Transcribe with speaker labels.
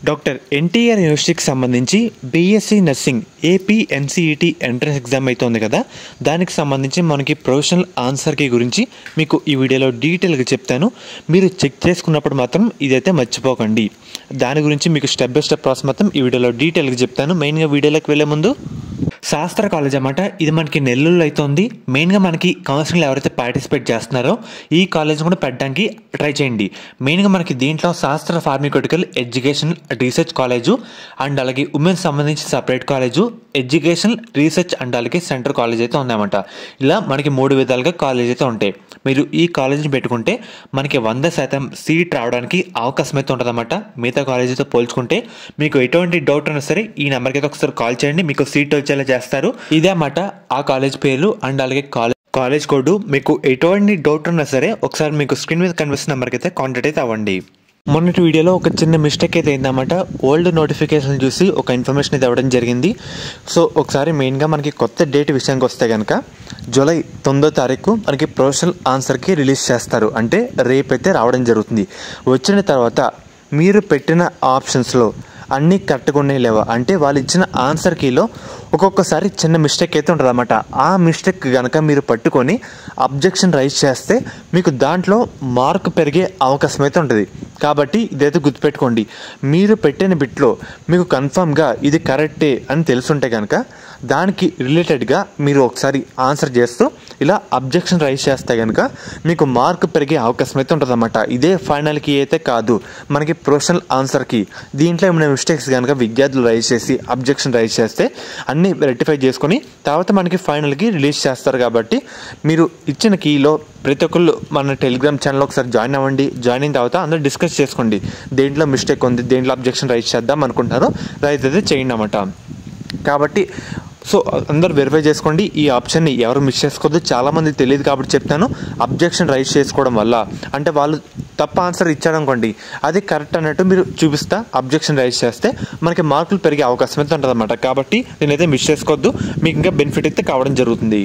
Speaker 1: Doctor NTR యూనివర్సిటీకి సంబంధించి BSc nursing AP NCET entrance exam అయితే ఉంది కదా, దానికి సంబంధించి మనకి ప్రొఫెషనల్ ఆన్సర్ కీ గురించి మీకు ఈ వీడియోలో డీటెయిల్గా చెప్తాను. మీరు చెక్ చేసుకున్నప్పుడు మాత్రం ఇదైతే మర్చిపోకండి. దాని గురించి మీకు స్టెప్ బై స్టెప్ ప్రాసెస్ మొత్తం ఈ వీడియోలో డీటెయిల్గా చెప్తాను. మెయిన్గా వీడియోలోకి వెళ్ళే ముందు శాస్త్ర కాలేజ్ అన్నమాట, ఇది మనకి నెల్లూరులో అయితే ఉంది. మెయిన్గా మనకి కౌన్సిలింగ్ ఎవరైతే పార్టిసిపేట్ చేస్తున్నారో ఈ కాలేజ్ కూడా పెట్టడానికి ట్రై చేయండి. మెయిన్గా మనకి దీంట్లో శాస్త్ర pharmaceutical education research college and అలాగే ఉమెన్స్ సంబంధించి separate college, education research and అలాగే సెంటర్ కాలేజ్ అయితే ఉందన్నమాట. ఇలా మనకి 3 విధాలుగా కాలేజ్ అయితే ఉంటాయి. మీరు ఈ కాలేజీని పెట్టుకుంటే మనకి 100% సీట్ రావడానికి అవకాశం అయితే ఉంటుందన్నమాట. మిగతా కాలేజీతో పోల్చుకుంటే మీకు ఎటువంటి డౌట్ ఉన్నా సరే ఈ నెంబర్కి అయితే ఒకసారి కాల్ చేయండి, మీకు సీట్ వచ్చేలా చేస్తారు. ఇదే అన్నమాట ఆ కాలేజ్ పేర్లు అండ్ అలాగే కాలేజ్ కోడ్. మీకు ఎటువంటి డౌట్ ఉన్నా సరే ఒకసారి మీకు స్క్రీన్ మీద కనిపిస్తున్న నెంబర్కి అయితే కాంటాక్ట్ అయితే అవ్వండి. మొన్నటి వీడియోలో ఒక చిన్న మిస్టేక్ అయితే అయిందన్నమాట. ఓల్డ్ నోటిఫికేషన్ చూసి ఒక ఇన్ఫర్మేషన్ అయితే ఇవ్వడం జరిగింది. సో ఒకసారి మెయిన్గా మనకి కొత్త డేట్ విషయానికి వస్తే కనుక జూలై 9వ తారీఖు మనకి ప్రొఫెషనల్ ఆన్సర్కి రిలీజ్ చేస్తారు. అంటే రేపైతే రావడం జరుగుతుంది. వచ్చిన తర్వాత మీరు పెట్టిన ఆప్షన్స్లో అన్నీ కరెక్ట్గా ఉన్నాయి లేవా అంటే వాళ్ళు ఇచ్చిన ఆన్సర్ కీలో ఒక్కొక్కసారి చిన్న మిస్టేక్ అయితే ఉంటుంది అన్నమాట. ఆ మిస్టేక్ కనుక మీరు పట్టుకొని అబ్జెక్షన్ రైజ్ చేస్తే మీకు దాంట్లో మార్క్ పెరిగే అవకాశం అయితే ఉంటుంది. కాబట్టి ఇదైతే గుర్తుపెట్టుకోండి. మీరు పెట్టిన బిట్లో మీకు కన్ఫామ్గా ఇది కరెక్టే అని తెలుసుంటే కనుక దానికి రిలేటెడ్గా మీరు ఒకసారి ఆన్సర్ చేస్తూ ఇలా అబ్జెక్షన్ రైజ్ చేస్తే కనుక మీకు మార్క్ పెరిగే అవకాశం అయితే ఉంటుంది అన్నమాట. ఇదే ఫైనల్కి అయితే కాదు, మనకి ప్రొఫెషనల్ ఆన్సర్కి దీంట్లో ఏమైనా మిస్టేక్స్ కనుక విద్యార్థులు రైజ్ చేసి అబ్జెక్షన్ రైజ్ చేస్తే అన్నీ రెక్టిఫై చేసుకొని తర్వాత మనకి ఫైనల్కి రిలీజ్ చేస్తారు. కాబట్టి మీరు ఇచ్చిన కీలో ప్రతి ఒక్కళ్ళు మన టెలిగ్రామ్ ఛానల్ ఒకసారి జాయిన్ అవ్వండి. జాయిన్ అయిన తర్వాత అందరూ డిస్కస్ చేసుకోండి. దేంట్లో మిస్టేక్ ఉంది, దేంట్లో అబ్జెక్షన్ రైజ్ చేద్దాం అనుకుంటున్నారో రైజ్ అయితే చేయండి అన్నమాట. కాబట్టి సో అందరూ వెరిఫై చేసుకోండి. ఈ ఆప్షన్ని ఎవరు మిస్ చేసుకోవద్దు. చాలామంది తెలియదు కాబట్టి చెప్తాను. అబ్జెక్షన్ రైజ్ చేసుకోవడం వల్ల అంటే వాళ్ళు తప్ప ఆన్సర్ ఇచ్చారనుకోండి అది కరెక్ట్ అన్నట్టు మీరు చూపిస్తా అబ్జెక్షన్ రైజ్ చేస్తే మనకి మార్కులు పెరిగే అవకాశం అయితే ఉంటుంది అన్నమాట. కాబట్టి నేనైతే మిస్ చేసుకోవద్దు, మీకు ఇంకా బెనిఫిట్ అయితే కావడం జరుగుతుంది.